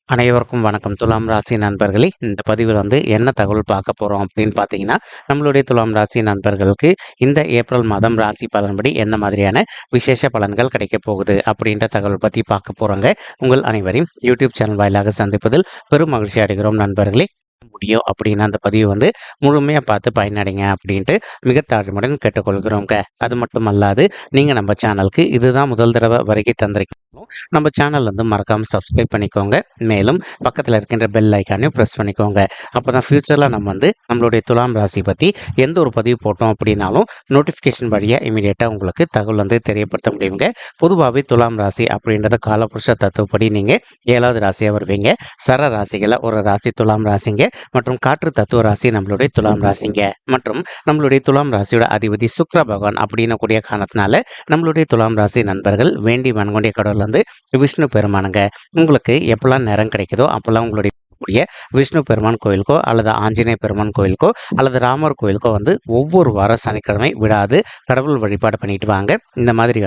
அனைவருக்கும் வணக்கம். துலாம் ராசி நண்பர்களே, இந்த பதிவில் என்ன தகவல் பார்க்க போகிறோம் அப்படின்னு பார்த்தீங்கன்னா, நம்மளுடைய துலாம் ராசி நண்பர்களுக்கு இந்த ஏப்ரல் மாதம் ராசி பலன்படி என்ன மாதிரியான விசேஷ பலன்கள் கிடைக்கப் போகுது அப்படின்ற தகவல் பற்றி பார்க்க போகிறோங்க. உங்கள் அனைவரையும் யூடியூப் சேனல் வாயிலாக சந்திப்பதில் பெரும் மகிழ்ச்சி அடைகிறோம் நண்பர்களே. முடியும் அப்படின்னு அந்த பதிவு முழுமையாக பார்த்து பயனடைங்க அப்படின்ட்டு மிக தாழ்மையுடன் கேட்டுக்கொள்கிறோங்க. அது மட்டும் அல்லாது நீங்கள் நம்ம சேனலுக்கு இதுதான் முதல் தடவை வருகை தந்திருக்கீங்க, நம்ம சேனல் மறக்காமல் சப்ஸ்கிரைப் பண்ணிக்கோங்க. மேலும் பக்கத்தில் இருக்கின்ற பெல் ஐக்கானையும் ப்ரெஸ் பண்ணிக்கோங்க. அப்போ தான் ஃப்யூச்சரில் நம்ம நம்மளுடைய துலாம் ராசி பற்றி எந்த ஒரு பதிவு போட்டோம் அப்படின்னாலும் நோட்டிஃபிகேஷன் வழியாக இமீடியட்டாக உங்களுக்கு தகவல் தெரியப்படுத்த முடியுங்க. பொதுவாகவே துலாம் ராசி அப்படின்றத காலபுருஷ தத்துவப்படி நீங்கள் 7வது ராசியாக வருவீங்க. சர ராசிகளை ஒரு ராசி துலாம் ராசிங்க, மற்றும் காற்று தத்துவ ராசி நம்மளுடைய துலாம் ராசிங்க. மற்றும் நம்மளுடைய துலாம் ராசியோட அதிபதி சுக்கிர பகவான் அப்படின்னு கூடிய காரணத்தினால நம்மளுடைய துலாம் ராசி நண்பர்கள் வேண்டி மண்கொண்டிய கடவுள் விஷ்ணு பெருமானுங்க. உங்களுக்கு எப்பெல்லாம் நேரம் கிடைக்குதோ அப்பெல்லாம் உங்களுடைய விஷ்ணு பெருமான் கோயிலுக்கோ அல்லது ஆஞ்சநேய பெருமான் கோயிலுக்கோ அல்லது ராமர் கோயிலுக்கோ ஒவ்வொரு வாரம் சனிக்கிழமை விடாது கடவுள் வழிபாடு பண்ணிட்டு வாங்க. இந்த மாதிரி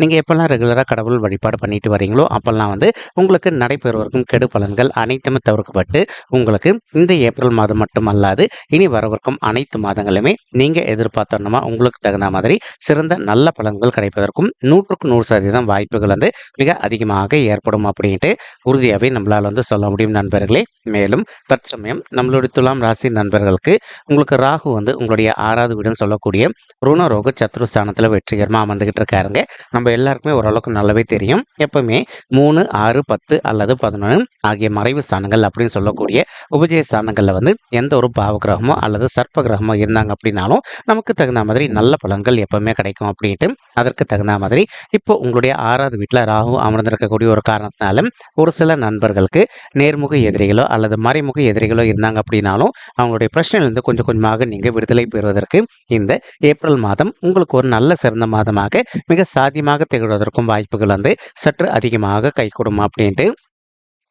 நீங்க எப்பெல்லாம் ரெகுலரா கடவுள் வழிபாடு பண்ணிட்டு வரீங்களோ அப்பெல்லாம் உங்களுக்கு நடைபெறுவதற்கும் கெடு பலன்கள் அனைத்துமே தவிர்க்கப்பட்டு உங்களுக்கு இந்த ஏப்ரல் மாதம் மட்டும் அல்லாது இனி வரவிருக்கும் அனைத்து மாதங்களுமே நீங்க எதிர்பார்த்தோம்னா உங்களுக்கு தகுந்த மாதிரி சிறந்த நல்ல பலன்கள் கிடைப்பதற்கும் 100% வாய்ப்புகள் மிக அதிகமாக ஏற்படும் அப்படின்ட்டு உறுதியாகவே நம்மளால் சொல்ல முடியும் நண்பர்களே. மேலும் தற்சமயம் நம்மளுடைய துலாம் ராசி நண்பர்களுக்கு உங்களுக்கு ராகு உங்களுடைய 6வது வீடுன்னு சொல்லக்கூடிய ருணரோக சத்ருஸ்தானத்தில் வெற்றிகரமாக அமர்ந்துகிட்டு இருக்காருங்க. நம்ம எல்லாருக்குமே ஓரளவுக்கு நல்லாவே தெரியும். எப்பவுமே 3, 6, 10 அல்லது 11 ஆகிய மறைவு ஸ்தானங்கள் அப்படின்னு சொல்லக்கூடிய உபஜய ஸ்தானங்களில் எந்த ஒரு பாவ கிரகமோ அல்லது சர்ப்ப கிரகமோ இருந்தாங்க அப்படின்னாலும் நமக்கு தகுந்த மாதிரி நல்ல பலன்கள் எப்பவுமே கிடைக்கும் அப்படின்ட்டு அதற்கு தகுந்த மாதிரி இப்போ உங்களுடைய 6வது வீட்டில் ராகு அமர்ந்திருக்கக்கூடிய ஒரு காரணத்தினாலும் ஒரு சில நண்பர்களுக்கு நேர்முக எதிரிகளோ அல்லது மறைமுக எதிரிகளோ இருந்தாங்க அப்படின்னாலும் அவங்களுடைய பிரச்சனையிலிருந்து கொஞ்சம் கொஞ்சமாக நீங்கள் விடுதலை பெறுவதற்கு இந்த ஏப்ரல் மாதம் உங்களுக்கு ஒரு நல்ல சிறந்த மாதமாக மிக சாத்தியமாக திகழ்வதற்கும் வாய்ப்புகள் சற்று அதிகமாக கை கொடுமா அப்படின்ட்டு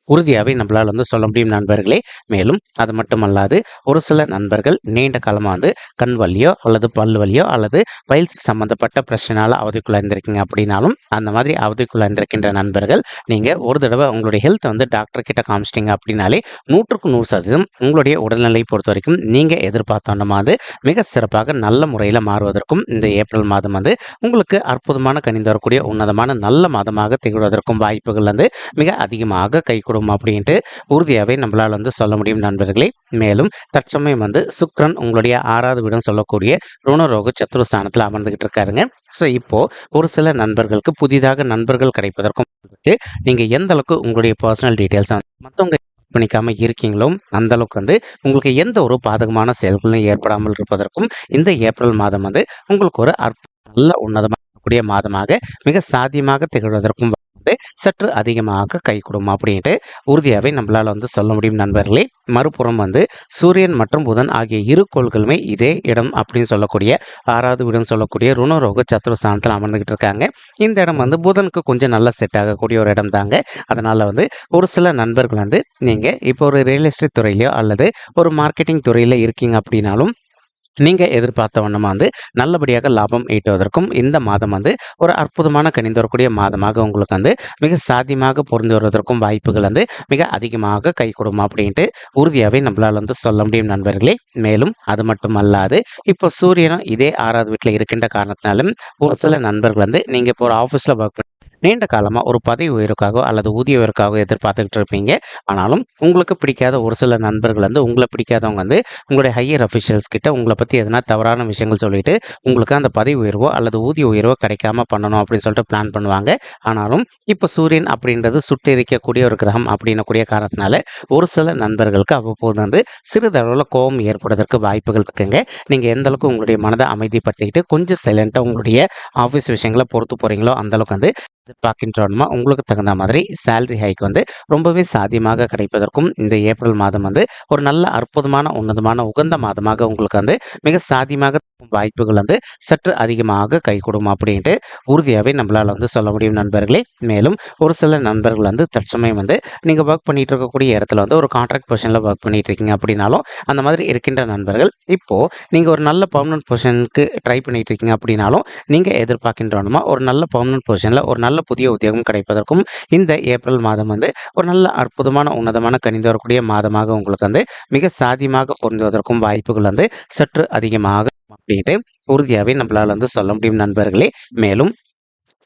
உறுதியாகவே நம்மளால் சொல்ல முடியும் நண்பர்களே. மேலும் அது மட்டுமல்லாது ஒரு சில நண்பர்கள் நீண்ட காலமாக கண் வலியோ அல்லது பல் வலியோ அல்லது பயில்ஸ் சம்பந்தப்பட்ட பிரச்சனையால் அவதிக்குள்ள இருந்திருக்கீங்க அப்படின்னாலும் அந்த மாதிரி அவதிக்குள்ள இருந்திருக்கின்ற நண்பர்கள் நீங்கள் ஒரு தடவை உங்களுடைய ஹெல்த் டாக்டர் கிட்ட காமிச்சிட்டிங்க அப்படின்னாலே 100% உங்களுடைய உடல்நிலை பொறுத்த வரைக்கும் நீங்கள் எதிர்பார்த்தோன்னா மிக சிறப்பாக நல்ல முறையில் மாறுவதற்கும் இந்த ஏப்ரல் மாதம் உங்களுக்கு அற்புதமான கணிந்து வரக்கூடிய உன்னதமான நல்ல மாதமாக திகழ்வதற்கும் வாய்ப்புகள் மிக அதிகமாக கை கொடுக்கும் அப்படின்ட்டு உறுதியாகவே நம்மளால் சொல்ல முடியும் நண்பர்களே. மேலும் தற்சமயம் சுக்கிரன் உங்களுடைய 6வது வீடுன்னு சொல்லக்கூடிய ருணரோக சத்ருஸ்தானத்தில் அமர்ந்துகிட்டு இருக்காருங்க. ஸோ இப்போ ஒரு சில நண்பர்களுக்கு புதிதாக நண்பர்கள் கிடைப்பதற்கும் நீங்க எந்த அளவுக்கு உங்களுடைய பர்சனல் டீட்டெயில்ஸ் மற்றவங்க பண்ணிக்காம இருக்கீங்களோ அந்த அளவுக்கு உங்களுக்கு எந்த ஒரு பாதகமான செயல்களும் ஏற்படாமல் இருப்பதற்கும் இந்த ஏப்ரல் மாதம் உங்களுக்கு ஒரு நல்ல உன்னதமான மாதமாக மிக சாத்தியமாக திகழ்வதற்கும் சற்று அதிகமாக கை கொடுமா அப்படின்ட்டு உறுதியாகவே நம்மளால் சொல்ல முடியும் நண்பர்களே. மறுபுறம் சூரியன் மற்றும் புதன் ஆகிய இரு கோள்களுமே இதே இடம் அப்படின்னு சொல்லக்கூடிய 6வது வீடுன்னு சொல்லக்கூடிய ருணரோக சத்ருஸ்தானத்தில் அமர்ந்துகிட்டு இருக்காங்க. இந்த இடம் புதனுக்கு கொஞ்சம் நல்லா செட் ஆகக்கூடிய ஒரு இடம் தாங்க. அதனால ஒரு சில நண்பர்கள் நீங்கள் இப்போ ஒரு ரியல் எஸ்டேட் துறையிலையோ அல்லது ஒரு மார்க்கெட்டிங் துறையில் இருக்கீங்க அப்படின்னாலும் நீங்கள் எதிர்பார்த்த வண்ணமா நல்லபடியாக லாபம் ஈட்டுவதற்கும் இந்த மாதம் ஒரு அற்புதமான கணிந்து வரக்கூடிய மாதமாக உங்களுக்கு மிக சாத்தியமாக பொருந்து வருவதற்கும் வாய்ப்புகள் மிக அதிகமாக கை கொடுமா அப்படின்ட்டு உறுதியாகவே நம்மளால் சொல்ல முடியும் நண்பர்களே. மேலும் அது மட்டும் அல்லாது இப்போ சூரியனும் இதே 6வது வீட்டில் இருக்கின்ற காரணத்தினாலும் ஒரு சில நண்பர்கள் நீங்கள் இப்போ ஒரு ஆஃபீஸில் ஒர்க் நீண்ட காலமாக ஒரு பதவி உயர்வுக்காக அல்லது ஊதிய உயர்வுக்காக எதிர்பார்த்துக்கிட்டு இருப்பீங்க. ஆனாலும் உங்களுக்கு பிடிக்காத ஒரு சில நண்பர்கள் உங்களை பிடிக்காதவங்க உங்களுடைய ஹையர் அஃபிஷியல்ஸ் கிட்ட உங்களை பற்றி எதனா தவறான விஷயங்கள் சொல்லிட்டு உங்களுக்கு அந்த பதவி உயர்வோ அல்லது ஊதிய உயர்வோ கிடைக்காம பண்ணணும் அப்படின்னு சொல்லிட்டு பிளான் பண்ணுவாங்க. ஆனாலும் இப்போ சூரியன் அப்படின்றது சுட்டெரிக்கக்கூடிய ஒரு கிரகம் அப்படின்னக்கூடிய காரணத்தினால ஒரு சில நண்பர்களுக்கு அவ்வப்போது சிறிதளவில் கோபம் ஏற்படுவதற்கு வாய்ப்புகள் இருக்குங்க. நீங்கள் எந்த அளவுக்கு உங்களுடைய மனதை அமைதிப்படுத்திக்கிட்டு கொஞ்சம் சைலண்டாக உங்களுடைய ஆஃபீஸ் விஷயங்களை பொறுத்து போகிறீங்களோ அந்த அளவுக்கு எதிர்பார்க்கின்றோமா உங்களுக்கு தகுந்த மாதிரி சேலரி ஹைக் ரொம்பவே சாத்தியமாக கிடைப்பதற்கும் இந்த ஏப்ரல் மாதம் ஒரு நல்ல அற்புதமான உன்னதமான உகந்த மாதமாக உங்களுக்கு மிக சாத்தியமாக வாய்ப்புகள் சற்று அதிகமாக கை கொடுக்கும் அப்படின்ட்டு உறுதியாகவே நம்மளால் சொல்ல முடியும் நண்பர்களே. மேலும் ஒரு சில நண்பர்கள் தற்சமயம் நீங்கள் ஒர்க் பண்ணிட்டு இருக்கக்கூடிய இடத்துல ஒரு கான்ட்ராக்ட் பொசிஷனில் ஒர்க் பண்ணிட்டு இருக்கீங்க அப்படின்னாலும் அந்த மாதிரி இருக்கின்ற நண்பர்கள் இப்போது நீங்கள் ஒரு நல்ல பர்மனன்ட் பொசிஷனுக்கு ட்ரை பண்ணிட்டு இருக்கீங்க அப்படின்னாலும் நீங்கள் எதிர்பார்க்கின்றோமா ஒரு நல்ல பர்மனன்ட் பொசிஷனில் ஒரு நல்ல புதிய உத்தியோகம் கிடைப்பதற்கும் இந்த ஏப்ரல் மாதம் வந்து ஒரு நல்ல அற்புதமான உன்னதமான கனிந்து வரக்கூடிய மாதமாக உங்களுக்கு வந்து மிக சாதியமாக பொருந்துவதற்கும் வாய்ப்புகள் வந்து சற்று அதிகமாக அப்படின்ட்டு உறுதியாகவே நம்மளால வந்து சொல்ல முடியும் நண்பர்களே. மேலும்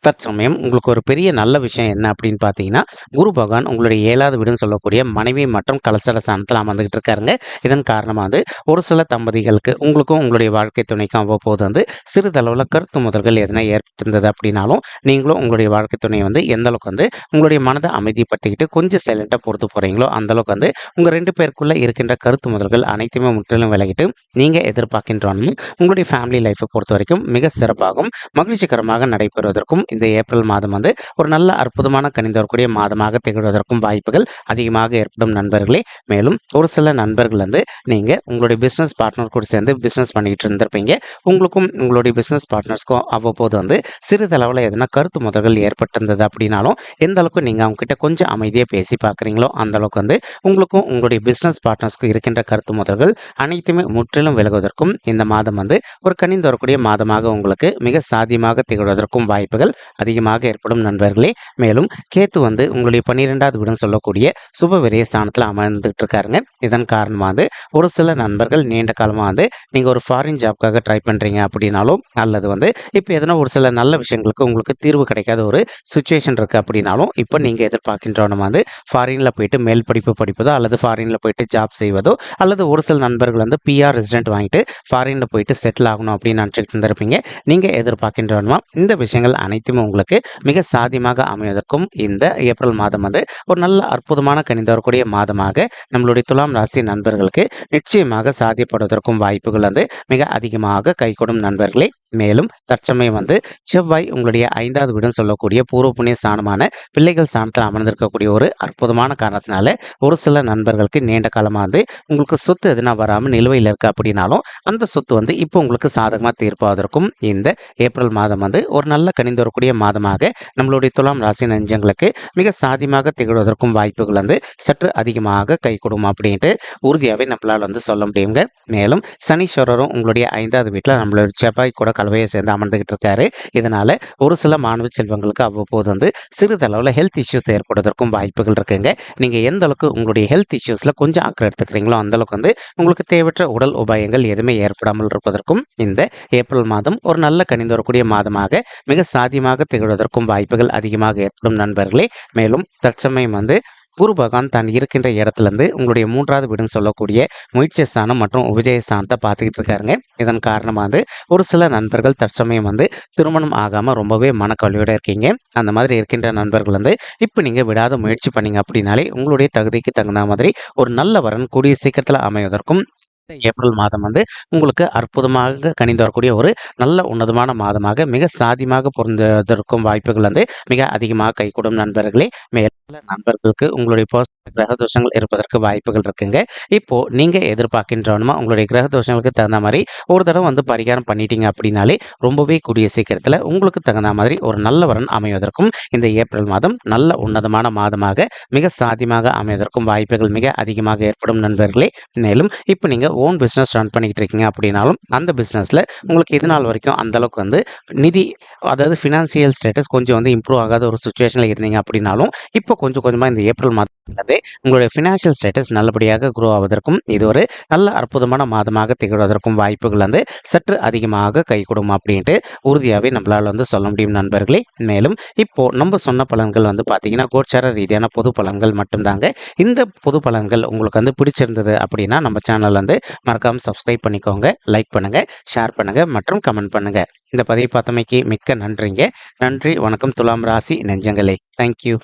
தற்சமயம் உங்களுக்கு ஒரு பெரிய நல்ல விஷயம் என்ன அப்படின்னு பார்த்தீங்கன்னா, குரு பகவான் உங்களுடைய 7வது வீடுன்னு சொல்லக்கூடிய மனைவி மற்றும் கலசர ஸ்தானத்தில் அமர்ந்துகிட்டு இருக்காருங்க. இதன் காரணமாக வந்து ஒரு சில தம்பதிகளுக்கு உங்களுக்கும் உங்களுடைய வாழ்க்கை துணைக்கும் அவ்வப்போது வந்து சிறிதளவில் கருத்து முதல்கள் எதனா ஏற்பட்டிருந்தது அப்படின்னாலும், நீங்களும் உங்களுடைய வாழ்க்கை துணையை வந்து எந்த அளவுக்கு வந்து உங்களுடைய மனதை அமைதிப்படுத்திக்கிட்டு கொஞ்சம் சைலண்டாக பொறுத்து போகிறீங்களோ அந்த அளவுக்கு வந்து உங்கள் 2 பேருக்குள்ள இருக்கின்ற கருத்து முதல்கள் அனைத்துமே முற்றிலும் விலகிட்டு நீங்கள் எதிர்பார்க்கின்றோன்னு உங்களுடைய ஃபேமிலி லைஃப்பை பொறுத்த வரைக்கும் மிக சிறப்பாகவும் மகிழ்ச்சிகரமாக நடைபெறுவதற்கும் இந்த ஏப்ரல் மாதம் வந்து ஒரு நல்ல அற்புதமான கனிந்து வரக்கூடிய மாதமாக திகழ்வதற்கும் வாய்ப்புகள் அதிகமாக ஏற்படும் நண்பர்களே. மேலும் ஒரு சில நண்பர்கள் வந்து நீங்கள் உங்களுடைய பிஸ்னஸ் பார்ட்னர் கூட சேர்ந்து பிஸ்னஸ் பண்ணிட்டு இருந்திருப்பீங்க. உங்களுக்கும் உங்களுடைய பிஸ்னஸ் பார்ட்னர்ஸ்க்கும் அவ்வப்போது வந்து சிறிதளவில் எதனா கருத்து முதல்கள் ஏற்பட்டிருந்தது அப்படின்னாலும் எந்த அளவுக்கு நீங்கள் அவங்க கிட்ட கொஞ்சம் அமைதியாக பேசி பார்க்குறீங்களோ அந்த அளவுக்கு வந்து உங்களுக்கும் உங்களுடைய பிஸ்னஸ் பார்ட்னர்ஸ்க்கும் இருக்கின்ற கருத்து முதல்கள் அனைத்துமே முற்றிலும் விலகுவதற்கும் இந்த மாதம் வந்து ஒரு கனிந்து வரக்கூடிய மாதமாக உங்களுக்கு மிக சாத்தியமாக திகழ்வதற்கும் வாய்ப்புகள் அதிகமாக ஏற்படும் நண்பர்களே. மேலும் கேத்து வந்து உங்களுடைய 12வது வீடுன்னு சொல்லக்கூடிய சுப விரய ஸ்தானத்தில் அமர்ந்துட்டு இருக்காருங்க. இதன் காரணமாக வந்து ஒரு சில நண்பர்கள் நீண்ட காலமாக வந்து நீங்கள் ஒரு ஃபாரின் ஜாப்காக ட்ரை பண்ணுறீங்க அப்படின்னாலும், அல்லது வந்து இப்போ எதனா ஒரு சில நல்ல விஷயங்களுக்கு உங்களுக்கு தீர்வு கிடைக்காத ஒரு சுச்சுவேஷன் இருக்குது அப்படின்னாலும், இப்போ நீங்கள் எதிர்பார்க்கின்றோம் வந்து ஃபாரினில் போயிட்டு மேல் படிப்பு படிப்பதோ அல்லது ஃபாரினில் போயிட்டு ஜாப் செய்வதோ, அல்லது ஒரு சில நண்பர்கள் வந்து பிஆர் ரெசிடென்ட் வாங்கிட்டு ஃபாரினில் போயிட்டு செட்டில் ஆகணும் அப்படின்னு நினச்சிட்டு இருந்திருப்பீங்க. நீங்கள் எதிர்பார்க்கின்றோமா இந்த விஷயங்கள் அனைத்துமே உங்களுக்கு மிக சாதியமாக அமைவதற்கும் இந்த ஏப்ரல் மாதம் வந்து ஒரு நல்ல அற்புதமான கனிந்து வரக்கூடிய மாதமாக நம்மளுடைய துலாம் ராசி நண்பர்களுக்கு நிச்சயமாக சாத்தியப்படுவதற்கும் வாய்ப்புகள் வந்து மிக அதிகமாக கைகூடும் நண்பர்களே. மேலும் தற்சமயம் வந்து செவ்வாய் உங்களுடைய 5வது வீடுன்னு சொல்லக்கூடிய பூர்வ புண்ணிய ஸ்தானமான பிள்ளைகள் ஸ்தானத்தில் அமர்ந்திருக்கக்கூடிய ஒரு அற்புதமான காரணத்தினால ஒரு சில நண்பர்களுக்கு நீண்ட காலமாக வந்து உங்களுக்கு சொத்து எதுனா வராமல் நிலுவையில் இருக்கு அப்படின்னாலும் அந்த சொத்து வந்து இப்போ உங்களுக்கு சாதகமாக தீர்ப்பாவதற்கும் இந்த ஏப்ரல் மாதம் வந்து ஒரு நல்ல கனிந்து வரக்கூடிய மாதமாக நம்மளுடைய துலாம் ராசி நெஞ்சங்களுக்கு மிக சாதியமாக திகழ்வதற்கும் வாய்ப்புகள் வந்து சற்று அதிகமாக கைகூடும் அப்படின்ட்டு உறுதியாகவே நம்மளால் வந்து சொல்ல முடியுங்க. மேலும் சனீஸ்வரரும் உங்களுடைய 5வது வீட்டில் நம்மளுடைய செவ்வாய் கூட கலவையை சேர்ந்து அமர்ந்துகிட்டு இருக்காரு. இதனால ஒரு சில மாணவ செல்வங்களுக்கு அவ்வப்போது வந்து சிறிதளவில் ஹெல்த் இஷ்யூஸ் ஏற்படுவதற்கும் வாய்ப்புகள் இருக்குங்க. நீங்கள் எந்த அளவுக்கு உங்களுடைய ஹெல்த் இஷ்யூஸில் கொஞ்சம் அக்கறை எடுத்துக்கிறீங்களோ அந்த அளவுக்கு வந்து உங்களுக்கு தேவையற்ற உடல் உபாயங்கள் எதுவுமே ஏற்படாமல் இருப்பதற்கும் இந்த ஏப்ரல் மாதம் ஒரு நல்ல கனிந்து வரக்கூடிய மாதமாக மிக சாதியமாக திகழ்வதற்கும் வாய்ப்புகள் அதிகமாக ஏற்படும் நண்பர்களே. மேலும் தற்சமயம் வந்து குரு பகவான் தான் இருக்கின்ற இடத்துலேருந்து உங்களுடைய 3வது வீடுன்னு சொல்லக்கூடிய முயற்சி ஸ்தானம் மற்றும் உபஜய ஸ்தானத்தை பார்த்துக்கிட்டு இருக்காருங்க. இதன் காரணமாக வந்து ஒரு சில நண்பர்கள் தற்சமயம் வந்து திருமணம் ஆகாமல் ரொம்பவே மனக்கவலையோடு இருக்கீங்க. அந்த மாதிரி இருக்கின்ற நண்பர்கள் வந்து இப்போ நீங்கள் விடாத முயற்சி பண்ணீங்க அப்படின்னாலே உங்களுடைய தகுதிக்கு தகுந்த மாதிரி ஒரு நல்ல வரன் கூடிய சீக்கிரத்தில் அமைவதற்கும் ஏப்ரல் மாதம் வந்து உங்களுக்கு அற்புதமாக கனிந்து வரக்கூடிய ஒரு நல்ல உன்னதமான மாதமாக மிக சாதியமாக பொருந்துவதற்கும் வாய்ப்புகள் வந்து மிக அதிகமாக கைகூடும் நண்பர்களே. மேல நண்பர்களுக்கு உங்களுடைய கிரக தோஷங்கள் இருப்பதற்கு வாய்ப்புகள் இருக்குங்க. இப்போ நீங்க எதிர்பார்க்கின்றோமா உங்களுடைய கிரக தோஷங்களுக்கு தகுந்த மாதிரி ஒரு தடவை வந்து பரிகாரம் பண்ணிட்டீங்க அப்படின்னாலே ரொம்பவே கூடிய சீக்கிரத்தில் உங்களுக்கு தகுந்த மாதிரி ஒரு நல்ல வரன் அமைவதற்கும் இந்த ஏப்ரல் மாதம் நல்ல உன்னதமான மாதமாக மிக சாதியமாக அமைவதற்கும் வாய்ப்புகள் மிக அதிகமாக ஏற்படும் நண்பர்களே. மேலும் இப்போ நீங்கள் ஓன் பிஸ்னஸ் ரன் பண்ணிக்கிட்டு இருக்கீங்க அப்படின்னாலும் அந்த பிஸ்னஸில் உங்களுக்கு இது நாள் வரைக்கும் அந்தளவுக்கு வந்து நிதி, அதாவது ஃபினான்சியல் ஸ்டேட்டஸ் கொஞ்சம் வந்து இம்ப்ரூவ் ஆகாத ஒரு சுச்சுவேஷனில் இருந்தீங்க அப்படின்னாலும் இப்போ கொஞ்சம் கொஞ்சமாக இந்த ஏப்ரல் மாதத்திலிருந்தே உங்களுடைய ஃபினான்ஷியல் ஸ்டேட்டஸ் நல்லபடியாக க்ரோ ஆவதற்கும் இது ஒரு நல்ல அற்புதமான மாதமாக திகழ்வதற்கும் வாய்ப்புகள் வந்து சற்று அதிகமாக கைகூடும் அப்படின்ட்டு உறுதியாகவே நம்மளால் வந்து சொல்ல முடியும் நண்பர்களே. மேலும் இப்போ நம்ம சொன்ன பலன்கள் வந்து பார்த்தீங்கன்னா கோச்சார ரீதியான பொது பலன்கள் மட்டும்தாங்க. இந்த பொது பலன்கள் உங்களுக்கு வந்து பிடிச்சிருந்தது அப்படின்னா நம்ம சேனல் வந்து மறக்காமல் சப்ஸ்கிரைப் பண்ணிக்கோங்க, லைக் பண்ணுங்க, ஷேர் பண்ணுங்க மற்றும் கமெண்ட் பண்ணுங்க. இந்த பதிவை பார்த்தமைக்கு மிக்க நன்றிங்க. நன்றி, வணக்கம் துலாம் ராசி நெஞ்சங்களே. தேங்க்யூ.